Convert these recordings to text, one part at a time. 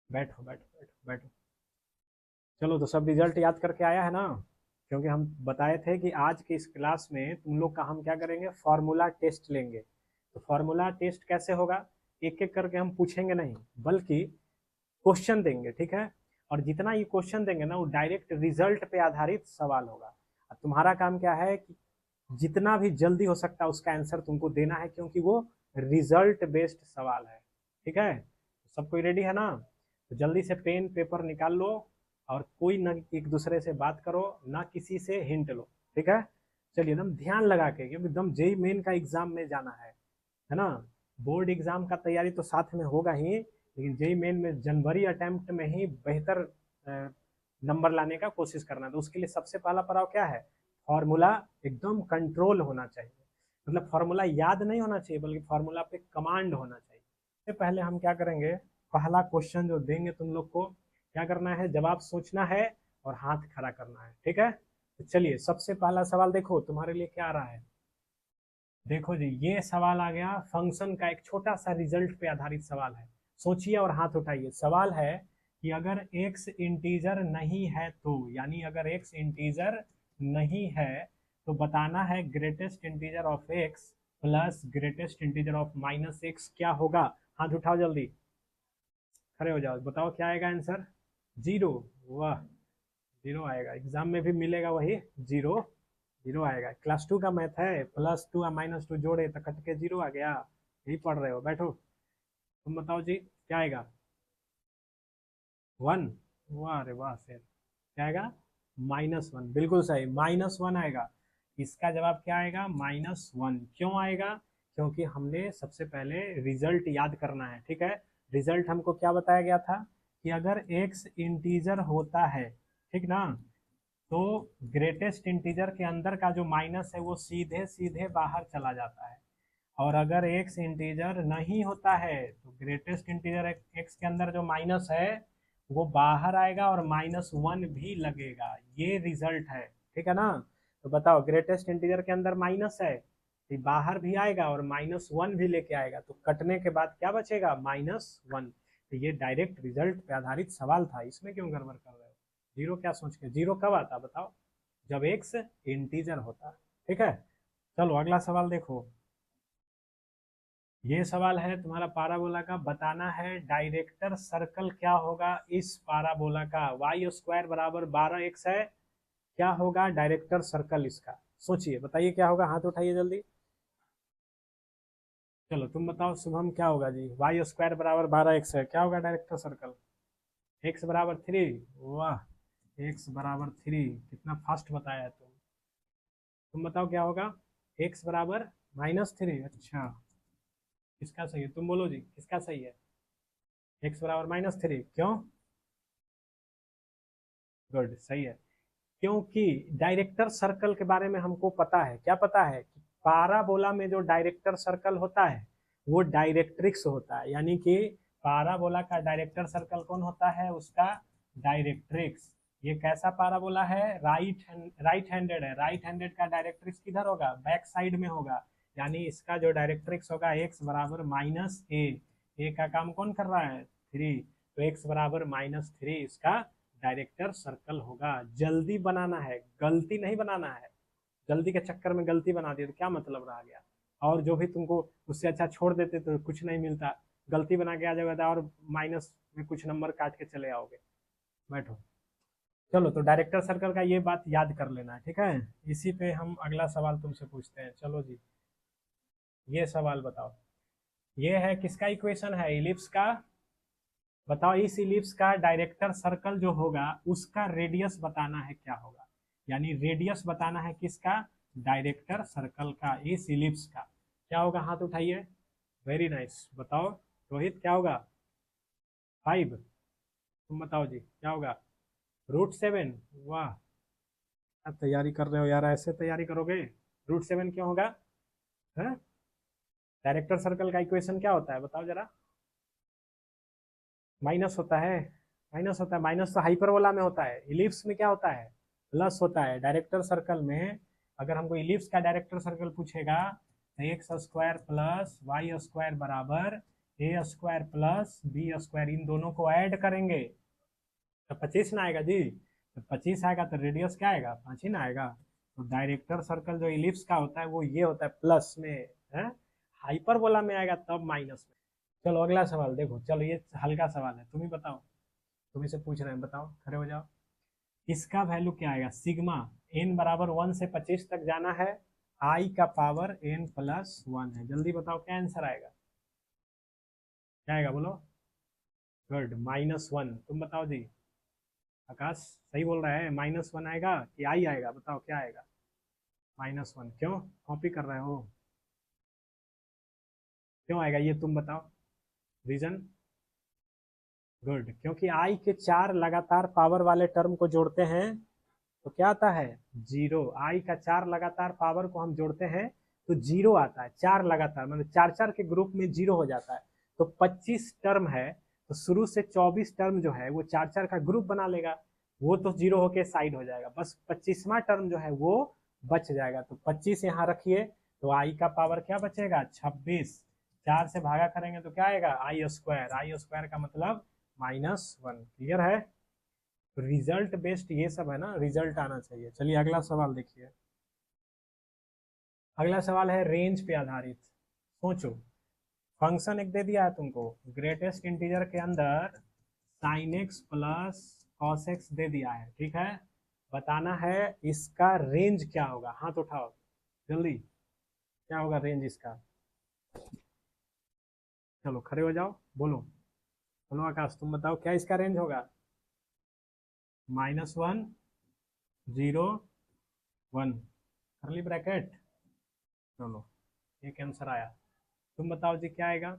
बैठो बैठो बैठो बैठो। चलो, तो सब रिजल्ट याद करके आया है ना? क्योंकि हम बताए थे कि आज की इस क्लास में तुम लोग का हम क्या करेंगे, फॉर्मूला टेस्ट लेंगे। तो फॉर्मूला टेस्ट कैसे होगा? एक एक करके हम पूछेंगे नहीं, बल्कि क्वेश्चन देंगे, ठीक है? और जितना ये क्वेश्चन देंगे ना, वो डायरेक्ट रिजल्ट पे आधारित सवाल होगा। अब तुम्हारा काम क्या है कि जितना भी जल्दी हो सकता है उसका आंसर तुमको देना है, क्योंकि वो रिजल्ट बेस्ड सवाल है। ठीक है? सब कोई रेडी है ना? तो जल्दी से पेन पेपर निकाल लो, और कोई ना एक दूसरे से बात करो, ना किसी से हिंट लो। ठीक है? चलिए एकदम ध्यान लगा के, क्योंकि एकदम जेई मेन का एग्जाम में जाना है ना? बोर्ड एग्जाम का तैयारी तो साथ में होगा ही, लेकिन जेई मेन में जनवरी अटेम्प्ट में ही बेहतर नंबर लाने का कोशिश करना है। तो उसके लिए सबसे पहला पड़ाव क्या है? फॉर्मूला एकदम कंट्रोल होना चाहिए। मतलब फॉर्मूला याद नहीं होना चाहिए, बल्कि फॉर्मूला पे कमांड होना चाहिए। इससे पहले हम क्या करेंगे, पहला क्वेश्चन जो देंगे तुम लोग को, क्या करना है, जवाब सोचना है और हाथ खड़ा करना है। ठीक है? तो चलिए, सबसे पहला सवाल देखो तुम्हारे लिए क्या आ रहा है। देखो जी, ये सवाल आ गया फंक्शन का, एक छोटा सा रिजल्ट पे आधारित सवाल है। सोचिए और हाथ उठाइए। सवाल है कि अगर x इंटीजर नहीं है तो, यानी अगर x इंटीजर नहीं है तो बताना है greatest integer of x plus greatest integer of minus x क्या होगा। हाथ उठाओ जल्दी, खड़े हो जाओ, बताओ क्या आएगा आंसर। जीरो। वाह, जीरो आएगा, एग्जाम में भी मिलेगा वही जीरो। जीरो आएगा। क्लास टू का मैथ है, प्लस टू और माइनस टू जोड़े तो कट के जीरो आ गया। यही पढ़ रहे हो, बैठो। तुम बताओ जी क्या आएगा। वन। वाह रे वाह सर, क्या आएगा? माइनस वन, बिल्कुल सही, माइनस वन आएगा। इसका जवाब क्या आएगा? Minus one. क्यों आएगा? क्योंकि हमने सबसे पहले रिजल्ट याद करना है। ठीक है? रिजल्ट हमको क्या बताया गया था कि अगर एक्स इंटीजर होता है, ठीक ना, तो ग्रेटेस्ट इंटीजर के अंदर का जो माइनस है वो सीधे सीधे बाहर चला जाता है। और अगर एक्स इंटीजर नहीं होता है तो ग्रेटेस्ट इंटीजर एक्स के अंदर जो माइनस है वो बाहर आएगा और माइनस वन भी लगेगा। ये रिजल्ट है। ठीक है ना? तो बताओ, ग्रेटेस्ट इंटीजर के अंदर माइनस है तो बाहर भी आएगा और माइनस वन भी लेके आएगा, तो कटने के बाद क्या बचेगा? Minus one. तो ये डायरेक्ट रिजल्ट पे आधारित सवाल था, इसमें क्यों गड़बड़ कर रहे हो? जीरो क्या सोच के? जीरो कब आता बताओ? जब एक्स इंटीजर होता। ठीक है? चलो अगला सवाल देखो। ये सवाल है तुम्हारा पाराबोला का, बताना है डायरेक्टर सर्कल क्या होगा इस पाराबोला का। वाई स्क्वायर बराबर 12x है, क्या होगा डायरेक्टर सर्कल इसका? सोचिए, बताइए क्या होगा, हाथ उठाइए जल्दी। चलो तुम बताओ शुभम, क्या होगा जी? वाई स्क्वायर बराबर 12x है, क्या होगा डायरेक्टर सर्कल? एक्स बराबर थ्री। वाह, एक्स बराबर थ्री, कितना फास्ट बताया है तुम बताओ क्या होगा? एक्स बराबर माइनस थ्री। अच्छा, किसका सही है? तुम बोलो जी, किसका सही है? एक्स बराबर माइनस थ्री, क्यों? गुड, सही है। क्योंकि डायरेक्टर सर्कल के बारे में हमको पता है। क्या पता है? कि पाराबोला में जो डायरेक्टर सर्कल होता है वो डायरेक्ट्रिक्स होता है, यानी कि पाराबोला का डायरेक्टर सर्कल कौन होता है? उसका डायरेक्ट्रिक्स। ये कैसा पाराबोला है? राइट हैंडेड है। राइट हैंडेड का डायरेक्ट्रिक्स किधर होगा? बैक साइड में होगा। यानी इसका जो डायरेक्ट्रिक्स होगा एक्स बराबर माइनस ए का काम कौन कर रहा है? थ्री। तो एक्स बराबर माइनस थ्री इसका डायरेक्टर सर्कल होगा। जल्दी बनाना है, गलती नहीं बनाना है। जल्दी के चक्कर में गलती बना दिए तो क्या मतलब रह गया? और जो भी तुमको उससे अच्छा छोड़ देते तो कुछ नहीं मिलता। गलती बना के आ जाएगा और माइनस में कुछ नंबर काट के चले आओगे। बैठो। चलो, तो डायरेक्टर सर्कल का ये बात याद कर लेना है, ठीक है? इसी पे हम अगला सवाल तुमसे पूछते हैं। चलो जी, ये सवाल बताओ। ये है किसका इक्वेशन है? इलिप्स का। बताओ, इस इलिप्स का डायरेक्टर सर्कल जो होगा उसका रेडियस बताना है क्या होगा। यानी रेडियस बताना है किसका? डायरेक्टर सर्कल का, इस इलिप्स का। क्या होगा? हाथ उठाइए। वेरी नाइस, बताओ रोहित, क्या होगा? फाइव। तुम बताओ जी क्या होगा? Root seven. वाह, क्या तैयारी कर रहे हो यार, ऐसे तैयारी करोगे? रूट सेवन क्यों होगा? है? डायरेक्टर सर्कल का इक्वेशन क्या होता है बताओ जरा। माइनस होता है। माइनस होता है, माइनस तो हाइपरबोला में होता है। इलिप्स में क्या होता है? प्लस होता है। डायरेक्टर सर्कल में अगर हमको इलिप्स का डायरेक्टर सर्कल पूछेगा तो X square plus Y square बराबर A square plus B square, इन दोनों को ऐड करेंगे तो 25 ना आएगा जी। तो 25 आएगा तो रेडियस क्या आएगा, 5 ही ना आएगा। तो डायरेक्टर सर्कल जो इलिप्स का होता है वो ये होता है प्लस में है, हाइपरबोला में आएगा तब माइनस में। चलो अगला सवाल देखो, चलो ये हल्का सवाल है, तुम ही बताओ, तुम्ही से पूछ रहे हैं, बताओ, खड़े हो जाओ। इसका वैल्यू क्या आएगा, सिग्मा एन बराबर 1 से 25 तक जाना है, आई का पावर एन प्लस 1 है। जल्दी बताओ क्या आंसर आएगा, क्या आएगा बोलो। गुड, -1। तुम बताओ जी, आकाश सही बोल रहा है, -1 आएगा कि आई आएगा, बताओ क्या आएगा। -1 क्यों, कॉपी कर रहे हो, क्यों आएगा ये तुम बताओ, रीजन। गुड, क्योंकि आई के 4 लगातार पावर वाले टर्म को जोड़ते हैं तो क्या आता है, 0। आई का 4 लगातार पावर को हम जोड़ते हैं तो 0 आता है, 4 लगातार मतलब 4 4 के ग्रुप में 0 हो जाता है। तो 25 टर्म है तो शुरू से 24 टर्म जो है वो 4 4 का ग्रुप बना लेगा, वो तो 0 होके साइड हो जाएगा, बस 25वां टर्म जो है वो बच जाएगा। तो 25 यहाँ रखिए, तो आई का पावर क्या बचेगा, 26। 4 से भागा करेंगे तो क्या आएगा, आई स्क्वायर, आई स्क्वायर का मतलब -1। क्लियर है, रिजल्ट बेस्ड ये सब है ना, रिजल्ट आना चाहिए। चलिए अगला सवाल देखिए, अगला सवाल है रेंज पे आधारित। सोचो, फंक्शन एक दे दिया है तुमको, ग्रेटेस्ट इंटीजर के अंदर sine x plus cos x दे दिया है, ठीक है। बताना है इसका रेंज क्या होगा, हाथ उठाओ जल्दी, क्या होगा रेंज इसका। चलो खड़े हो जाओ, बोलो बोलो आकाश, तुम बताओ क्या इसका रेंज होगा। -1, 0, 1, करली ब्रैकेट। चलो एक आंसर आया, तुम बताओ जी क्या आएगा।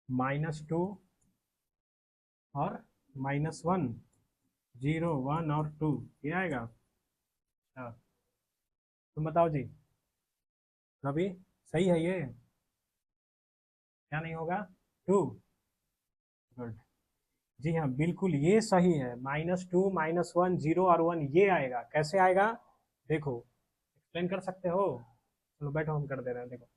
-2 और -1, 0, 1 और 2, ये आएगा। अच्छा तुम बताओ जी, रवि सही है ये, क्या नहीं होगा, 2। गुड, जी हाँ बिल्कुल ये सही है, -2, -1, 0 और 1 ये आएगा। कैसे आएगा देखो, एक्सप्लेन कर सकते हो, चलो बैठो हम कर दे रहे हैं। देखो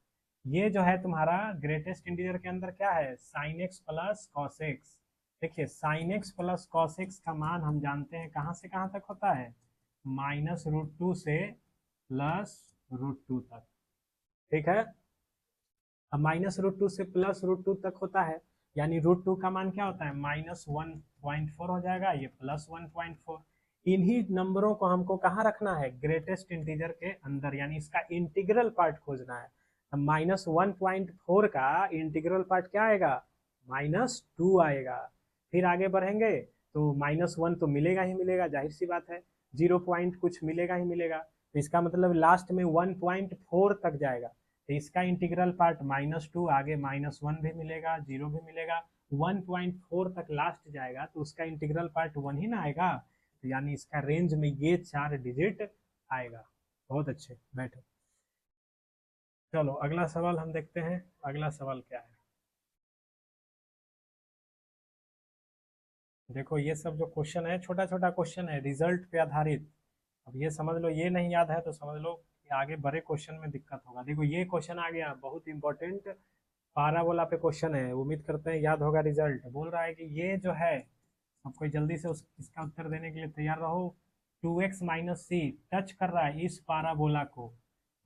ये जो है तुम्हारा ग्रेटेस्ट इंटीजर के अंदर क्या है, sine x plus cos x. देखिए sine x plus cos x का मान हम जानते हैं कहाँ से कहाँ तक होता है, -√2 से +√2 तक, ठीक है। अब -√2 से +√2 तक होता है, यानी √2 का मान क्या होता है, -1.4 हो जाएगा, ये +1.4। इन्हीं नंबरों को हमको कहाँ रखना है, ग्रेटेस्ट इंटीजर के अंदर, यानी इसका इंटीग्रल पार्ट खोजना है। -1.4 का इंटीग्रल पार्ट क्या आएगा, -2 आएगा। फिर आगे बढ़ेंगे तो -1 तो मिलेगा ही मिलेगा, जाहिर सी बात है, 0 पॉइंट कुछ मिलेगा ही मिलेगा, तो इसका मतलब लास्ट में 1.4 तक जाएगा। तो इसका इंटीग्रल पार्ट -2, आगे -1 भी मिलेगा, 0 भी मिलेगा, 1.4 तक लास्ट जाएगा, तो उसका इंटीग्रल पार्ट 1 ही ना आएगा। तो यानी इसका रेंज में ये 4 डिजिट आएगा। बहुत अच्छे, बैठो। चलो अगला सवाल हम देखते हैं, अगला सवाल क्या है। देखो ये सब जो क्वेश्चन है छोटा छोटा क्वेश्चन है, रिजल्ट पे आधारित। अब ये समझ लो, ये नहीं याद है तो समझ लो कि आगे बड़े क्वेश्चन में दिक्कत होगा। देखो ये क्वेश्चन आ गया, बहुत इंपॉर्टेंट पाराबोला पे क्वेश्चन है, उम्मीद करते हैं याद होगा। रिजल्ट बोल रहा है कि ये जो है, सबको जल्दी से इसका उत्तर देने के लिए तैयार रहो। 2x - c टच कर रहा है इस पाराबोला को,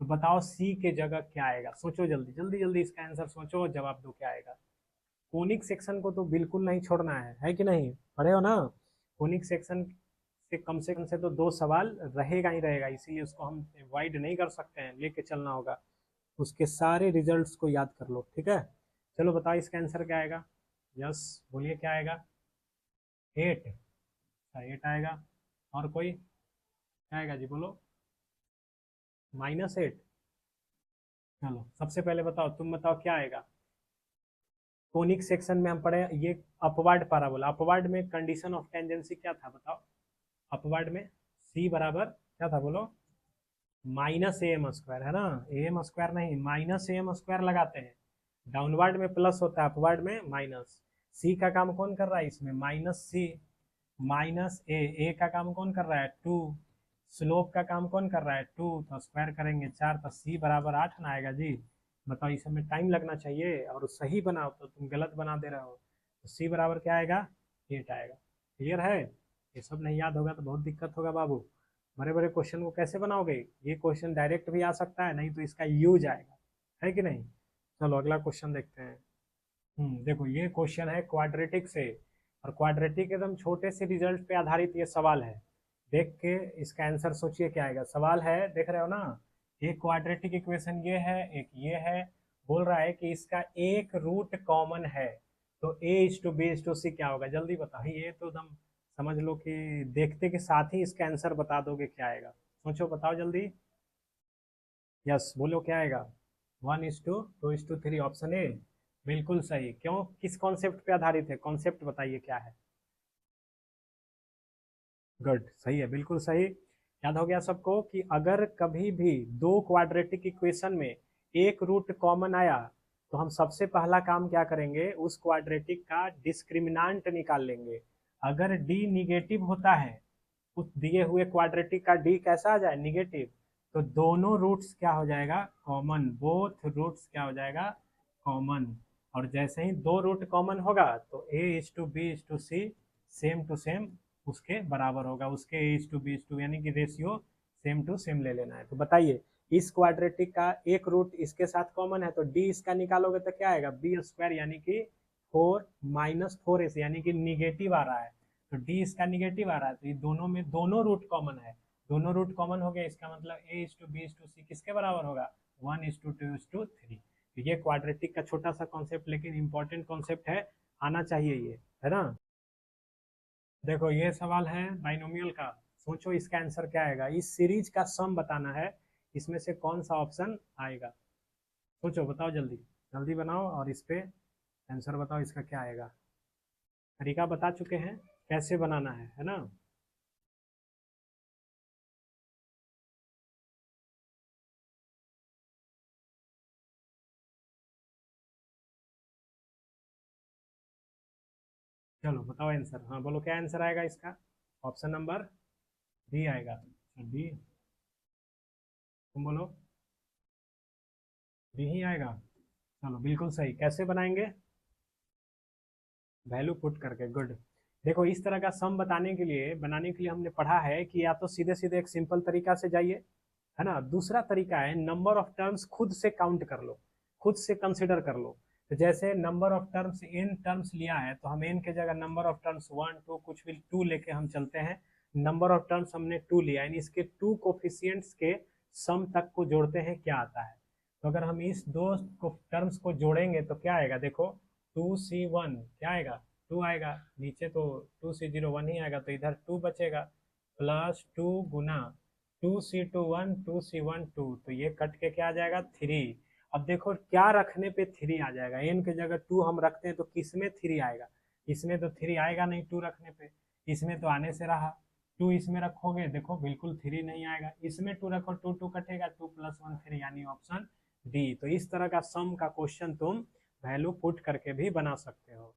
तो बताओ c के जगह क्या आएगा। सोचो जल्दी जल्दी जल्दी, इसका आंसर सोचो, जवाब दो क्या आएगा। कोनिक सेक्शन को तो बिल्कुल नहीं छोड़ना है कि नहीं, पढ़े हो ना। कोनिक सेक्शन से कम से तो 2 सवाल रहेगा ही रहेगा, इसीलिए उसको हम अवॉइड नहीं कर सकते हैं, लेके चलना होगा। उसके सारे रिजल्ट्स को याद कर लो, ठीक है। चलो बताओ इसका आंसर क्या आएगा, यस बोलिए क्या आएगा, 8। अच्छा 8 आएगा, और कोई क्या आएगा जी बोलो, -8। चलो सबसे पहले बताओ, तुम बताओ क्या आएगा। कोनिक सेक्शन में हम पढ़े ये अपवर्ड पाराबोला, अपवर्ड में कंडीशन ऑफ टेंजेंसी क्या था बताओ। अपवर्ड में c बराबर क्या था बोलो, -am² है ना, am² नहीं, -am² लगाते हैं। डाउनवर्ड में प्लस होता है, अपवर्ड में माइनस। c का काम कौन कर रहा है इसमें, -c, -a का काम कौन कर रहा है, 2, स्लोप का काम कौन कर रहा है, 2, तो स्क्वायर करेंगे 4, तो c बराबर 8 ना आएगा जी। बताओ, इसमें टाइम लगना चाहिए और सही बनाओ, तो तुम गलत बना दे रहे हो। तो सी बराबर क्या आएगा, 8 आएगा। क्लियर है? ये सब नहीं याद होगा तो बहुत दिक्कत होगा बाबू। बड़े बड़े क्वेश्चन को कैसे बनाओगे? ये क्वेश्चन डायरेक्ट भी आ सकता है, नहीं तो इसका यूज आएगा, है कि नहीं? चलो अगला क्वेश्चन देखते हैं। देखो ये क्वेश्चन है क्वाड्रेटिक से, और क्वाड्रेटिक एकदम छोटे से रिजल्ट पे आधारित ये सवाल है। देख के इसका आंसर सोचिए क्या आएगा। सवाल है, देख रहे हो ना, एक क्वाड्रेटिक इक्वेशन ये है, एक ये है। बोल रहा है कि इसका एक रूट कॉमन है, तो a is to b is to c क्या होगा? जल्दी बताओ। ये तो एकदम समझ लो कि देखते के साथ ही इसका आंसर बता दोगे क्या आएगा। सोचो, बताओ जल्दी। यस बोलो, क्या आएगा? 1:2:3, ऑप्शन ए बिल्कुल सही। क्यों, किस कॉन्सेप्ट पे आधारित है? कॉन्सेप्ट बताइए क्या है। गुड, सही है, बिल्कुल सही। याद हो गया सबको कि अगर कभी भी दो क्वाड्रेटिक इक्वेशन में एक रूट कॉमन आया, तो हम सबसे पहला काम क्या करेंगे, उस क्वाड्रेटिक का डिस्क्रिमिनांट निकाल लेंगे। अगर डी निगेटिव होता है, उस दिए हुए क्वाड्रेटिक का डी कैसा आ जाए, निगेटिव, तो दोनों रूट्स क्या हो जाएगा, कॉमन। बोथ रूट्स क्या हो जाएगा, कॉमन। और जैसे ही दो रूट कॉमन होगा तो a is to b is to c same to same उसके बराबर होगा। उसके a is to b is to यानी कि रेशियो सेम टू सेम ले लेना है। तो बताइए, इस क्वाड्रेटिक का एक रूट इसके साथ कॉमन है, तो डी इसका निकालोगे तो क्या आएगा, बी स्क्वायर यानी कि 4 - 4 यानी कि निगेटिव आ रहा है। तो डी इसका निगेटिव आ रहा है, तो ये दोनों में दोनों रूट कॉमन है। दोनों रूट कॉमन हो गया, इसका मतलब a is to b is to c किसके बराबर होगा, 1:2:3। तो ये क्वाड्रेटिक का छोटा सा कॉन्सेप्ट, लेकिन इंपॉर्टेंट कॉन्सेप्ट है, आना चाहिए ये, है ना। देखो ये सवाल है बाइनोमियल का। सोचो इसका आंसर क्या आएगा। इस सीरीज का सम बताना है, इसमें से कौन सा ऑप्शन आएगा। सोचो, बताओ जल्दी, जल्दी बनाओ और इस पे आंसर बताओ इसका क्या आएगा। तरीका बता चुके हैं कैसे बनाना है ना। चलो बताओ आंसर। हाँ बोलो, क्या आंसर आएगा इसका? ऑप्शन नंबर डी आएगा। डी, तुम बोलो। डी ही आएगा। चलो बिल्कुल सही। कैसे बनाएंगे? वैल्यू पुट करके। गुड। देखो इस तरह का सम बताने के लिए, बनाने के लिए हमने पढ़ा है कि या तो सीधे सीधे एक सिंपल तरीका से जाइए, है ना। दूसरा तरीका है नंबर ऑफ टर्म्स खुद से काउंट कर लो, खुद से कंसिडर कर लो। तो जैसे number of terms N terms लिया है, तो हम एन के जगह नंबर ऑफ टर्म्स 1 2 कुछ भी 2 लेके हम चलते हैं। नंबर ऑफ टर्म्स हमने 2 लिया, यानी इसके 2 कोफिशियंट्स के सम तक को जोड़ते हैं, क्या आता है। तो अगर हम इस दो टर्म्स को जोड़ेंगे तो क्या आएगा, देखो 2c1 क्या आएगा, 2 आएगा। नीचे तो 2c01 ही आएगा, तो इधर 2 बचेगा, प्लस 2 गुना 2c21 2c12, तो ये कट के क्या आ जाएगा, 3। अब देखो क्या रखने पे 3 आ जाएगा, एन के जगह 2 हम रखते हैं तो किस में 3 आएगा, इसमें तो 3 आएगा नहीं 2 रखने पे। इसमें तो आने से रहा, 2 इसमें रखोगे देखो बिल्कुल 3 नहीं आएगा। इसमें 2 रखो, 2 2 कटेगा, 2 + 1 3, यानी ऑप्शन डी। तो इस तरह का सम का क्वेश्चन तुम वैल्यू पुट करके भी बना सकते हो।